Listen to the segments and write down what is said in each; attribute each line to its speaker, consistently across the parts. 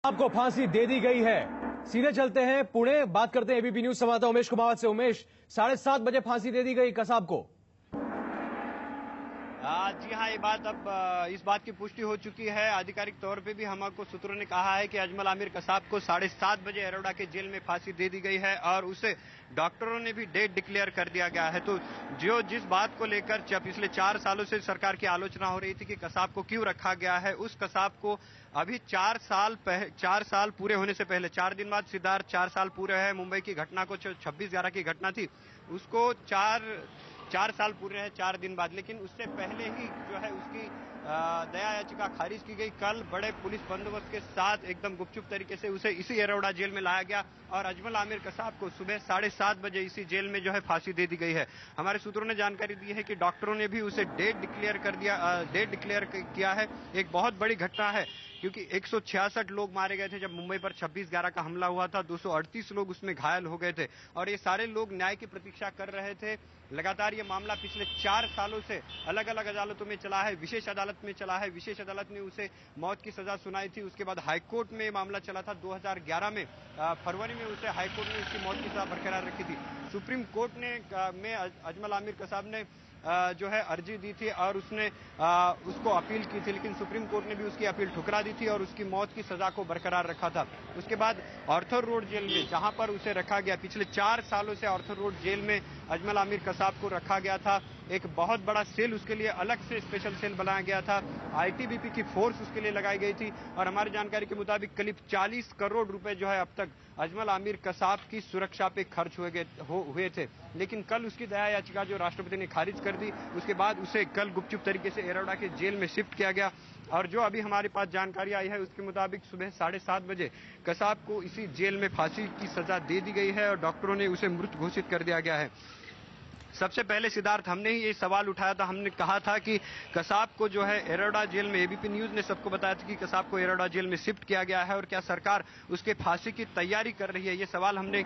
Speaker 1: आपको फांसी दे दी गई है। सीधे चलते हैं पुणे, बात करते हैं एबीपी न्यूज संवाददाता उमेश कुमावत से। उमेश, 7:30 बजे फांसी दे दी गई कसाब को।
Speaker 2: जी हाँ, ये बात अब इस बात की पुष्टि हो चुकी है। आधिकारिक तौर पे भी हमको सूत्रों ने कहा है कि अजमल आमिर कसाब को 7:30 बजे एरोडा के जेल में फांसी दे दी गई है और उसे डॉक्टरों ने भी डेट डिक्लेयर कर दिया गया है। तो जिस बात को लेकर पिछले 4 सालों से सरकार की आलोचना हो रही थी कि कसाब को क्यों रखा गया है, उस कसाब को अभी 4 साल पूरे होने से पहले, 4 दिन बाद सिद्धार्थ 4 साल पूरे हैं। मुंबई की घटना को 26/11 की घटना थी, उसको 4 साल पूरे हैं 4 दिन बाद, लेकिन उससे पहले ही जो है उसकी दया याचिका खारिज की गई। कल बड़े पुलिस बंदोबस्त के साथ एकदम गुपचुप तरीके से उसे इसी एरोडा जेल में लाया गया और अजमल आमिर कसाब को सुबह 7:30 बजे इसी जेल में जो है फांसी दे दी गई है। हमारे सूत्रों ने जानकारी दी है कि डॉक्टरों ने भी उसे डेट डिक्लेयर किया है। एक बहुत बड़ी घटना है क्योंकि 166 लोग मारे गए थे जब मुंबई पर 26/11 का हमला हुआ था। 238 लोग उसमें घायल हो गए थे और ये सारे लोग न्याय की प्रतीक्षा कर रहे थे। लगातार ये मामला पिछले 4 सालों से अलग अलग अदालतों में चला है, विशेष अदालत में चला है। विशेष अदालत ने उसे मौत की सजा सुनाई थी। उसके बाद हाईकोर्ट में मामला चला था 2011 में, फरवरी में उसे हाईकोर्ट ने उसकी मौत की सजा बरकरार रखी थी। सुप्रीम कोर्ट में अजमल आमिर कसाब ने जो है अर्जी दी थी और उसने उसको अपील की थी, लेकिन सुप्रीम कोर्ट ने भी उसकी अपील ठुकरा दी थी और उसकी मौत की सजा को बरकरार रखा था। उसके बाद आर्थर रोड जेल में, जहां पर उसे रखा गया, पिछले 4 सालों से आर्थर रोड जेल में अजमल आमिर कसाब को रखा गया था। एक बहुत बड़ा सेल उसके लिए अलग से स्पेशल सेल बनाया गया था। आईटीबीपी की फोर्स उसके लिए लगाई गई थी और हमारी जानकारी के मुताबिक करीब 40 करोड़ रुपए जो है अब तक अजमल आमिर कसाब की सुरक्षा पे खर्च हुए थे। लेकिन कल उसकी दया याचिका जो राष्ट्रपति ने खारिज कर दी, उसके बाद उसे कल गुपचुप तरीके से एरोडा के जेल में शिफ्ट किया गया और जो अभी हमारे पास जानकारी आई है उसके मुताबिक सुबह 7:30 बजे कसाब को इसी जेल में फांसी की सजा दे दी गई है और डॉक्टरों ने उसे मृत घोषित कर दिया गया है। सबसे पहले सिद्धार्थ, हमने ही ये सवाल उठाया था, हमने कहा था कि कसाब को जो है एरोडा जेल में, एबीपी न्यूज ने सबको बताया था कि कसाब को एरोडा जेल में शिफ्ट किया गया है और क्या सरकार उसके फांसी की तैयारी कर रही है, ये सवाल हमने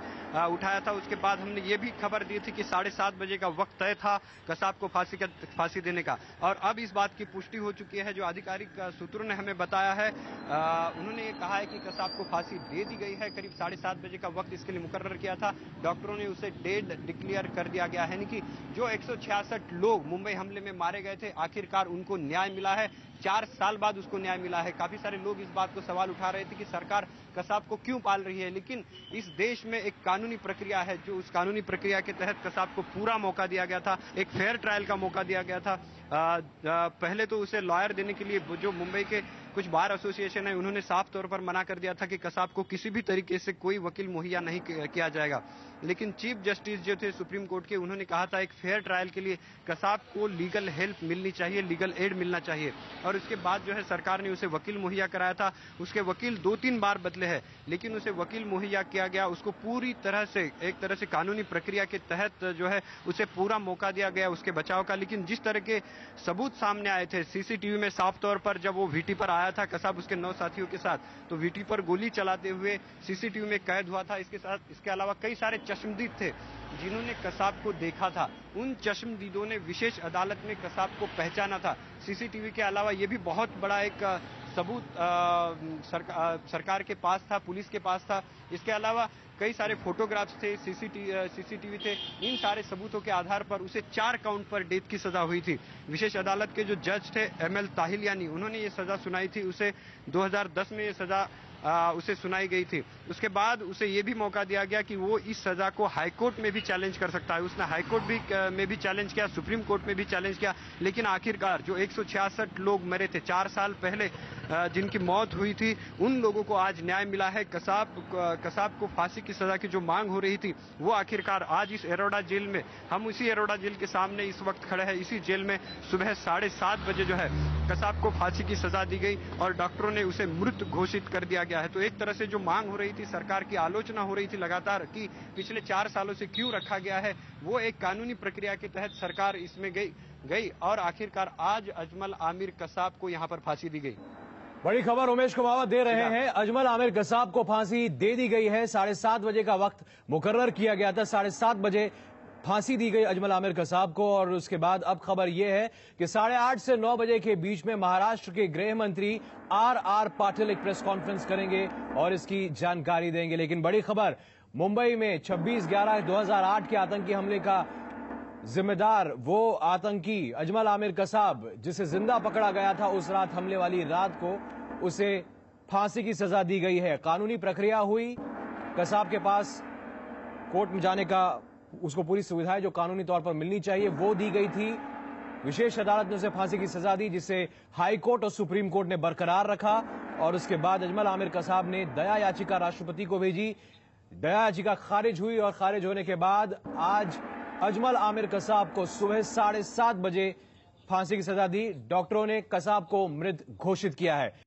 Speaker 2: उठाया था। उसके बाद हमने ये भी खबर दी थी कि 7:30 बजे का वक्त तय था कसाब को फांसी देने का और अब इस बात की पुष्टि हो चुकी है। जो आधिकारिक सूत्रों ने हमें बताया है, उन्होंने ये कहा है कि कसाब को फांसी दे दी गई है। करीब 7:30 बजे का वक्त इसके लिए मुकर्रर किया था, डॉक्टरों ने उसे डेड डिक्लेयर कर दिया गया है। कि जो 166 लोग मुंबई हमले में मारे गए थे, आखिरकार उनको न्याय मिला है। 4 साल बाद उसको न्याय मिला है। काफी सारे लोग इस बात को सवाल उठा रहे थे कि सरकार कसाब को क्यों पाल रही है, लेकिन इस देश में एक कानूनी प्रक्रिया है, जो उस कानूनी प्रक्रिया के तहत कसाब को पूरा मौका दिया गया था, एक फेयर ट्रायल का मौका दिया गया था। पहले तो उसे लॉयर देने के लिए जो मुंबई के कुछ बार एसोसिएशन है, उन्होंने साफ तौर पर मना कर दिया था कि कसाब को किसी भी तरीके से कोई वकील मुहैया नहीं किया जाएगा। लेकिन चीफ जस्टिस जो थे सुप्रीम कोर्ट के, उन्होंने कहा था एक फेयर ट्रायल के लिए कसाब को लीगल हेल्प मिलनी चाहिए, लीगल एड मिलना चाहिए और उसके बाद जो है सरकार ने उसे वकील मुहैया कराया था। उसके वकील 2-3 बार बदले हैं, लेकिन उसे वकील मुहैया किया गया। उसको पूरी तरह से, एक तरह से कानूनी प्रक्रिया के तहत जो है उसे पूरा मौका दिया गया उसके बचाव का। लेकिन जिस तरह के सबूत सामने आए थे सीसीटीवी में, साफ तौर पर जब वो वीटी पर आया था कसाब उसके 9 साथियों के साथ, तो वीटी पर गोली चलाते हुए सीसीटीवी में कैद हुआ था। इसके अलावा कई सारे चश्मदीद थे जिन्होंने कसाब को देखा था। उन चश्मदीदों ने विशेष अदालत में कसाब को पहचाना था। सीसीटीवी के अलावा ये भी बहुत बड़ा एक सबूत सरकार के पास था, पुलिस के पास था। इसके अलावा कई सारे फोटोग्राफ्स थे, सीसीटीवी थे। इन सारे सबूतों के आधार पर उसे 4 काउंट पर डेथ की सजा हुई थी। विशेष अदालत के जो जज थे ML ताहिलियानी, उन्होंने ये सजा सुनाई थी। उसे 2010 में ये सजा उसे सुनाई गई थी। उसके बाद उसे ये भी मौका दिया गया कि वो इस सजा को हाईकोर्ट में भी चैलेंज कर सकता है। उसने हाईकोर्ट में भी चैलेंज किया, सुप्रीम कोर्ट में भी चैलेंज किया, लेकिन आखिरकार जो 166 लोग मरे थे 4 साल पहले, जिनकी मौत हुई थी, उन लोगों को आज न्याय मिला है। कसाब को फांसी की सजा की जो मांग हो रही थी, वो आखिरकार आज इस एरोडा जेल में, हम उसी एरोडा जेल के सामने इस वक्त खड़े हैं। इसी जेल में सुबह 7:30 बजे जो है कसाब को फांसी की सजा दी गई और डॉक्टरों ने उसे मृत घोषित कर दिया गया है। तो एक तरह से जो मांग हो रही थी, सरकार की आलोचना हो रही थी लगातार कि पिछले 4 सालों से क्यों रखा गया है, वो एक कानूनी प्रक्रिया के तहत सरकार इसमें गई और आखिरकार आज अजमल आमिर कसाब को यहां पर फांसी दी गई।
Speaker 1: बड़ी खबर उमेश कुमावत दे रहे हैं। अजमल आमिर कसाब को फांसी दे दी गई है। 7:30 बजे का वक्त मुकर्रर किया गया था। 7:30 बजे फांसी दी गई अजमल आमिर कसाब को। और उसके बाद अब खबर यह है कि 8:30 से 9 बजे के बीच में महाराष्ट्र के गृह मंत्री आर पाटिल एक प्रेस कॉन्फ्रेंस करेंगे और इसकी जानकारी देंगे। लेकिन बड़ी खबर, मुंबई में 26/11/2008 के आतंकी हमले का जिम्मेदार वो आतंकी अजमल आमिर कसाब, जिसे जिंदा पकड़ा गया था उस रात, हमले वाली रात को, उसे फांसी की सजा दी गई है। कानूनी प्रक्रिया हुई, कसाब के पास कोर्ट में जाने का, उसको पूरी सुविधाएं जो कानूनी तौर पर मिलनी चाहिए वो दी गई थी। विशेष अदालत ने उसे फांसी की सजा दी, जिसे हाई कोर्ट और सुप्रीम कोर्ट ने बरकरार रखा। और उसके बाद अजमल आमिर कसाब ने दया याचिका राष्ट्रपति को भेजी। दया याचिका खारिज हुई और खारिज होने के बाद आज अजमल आमिर कसाब को सुबह 7:30 बजे फांसी की सजा दी। डॉक्टरों ने कसाब को मृत घोषित किया है।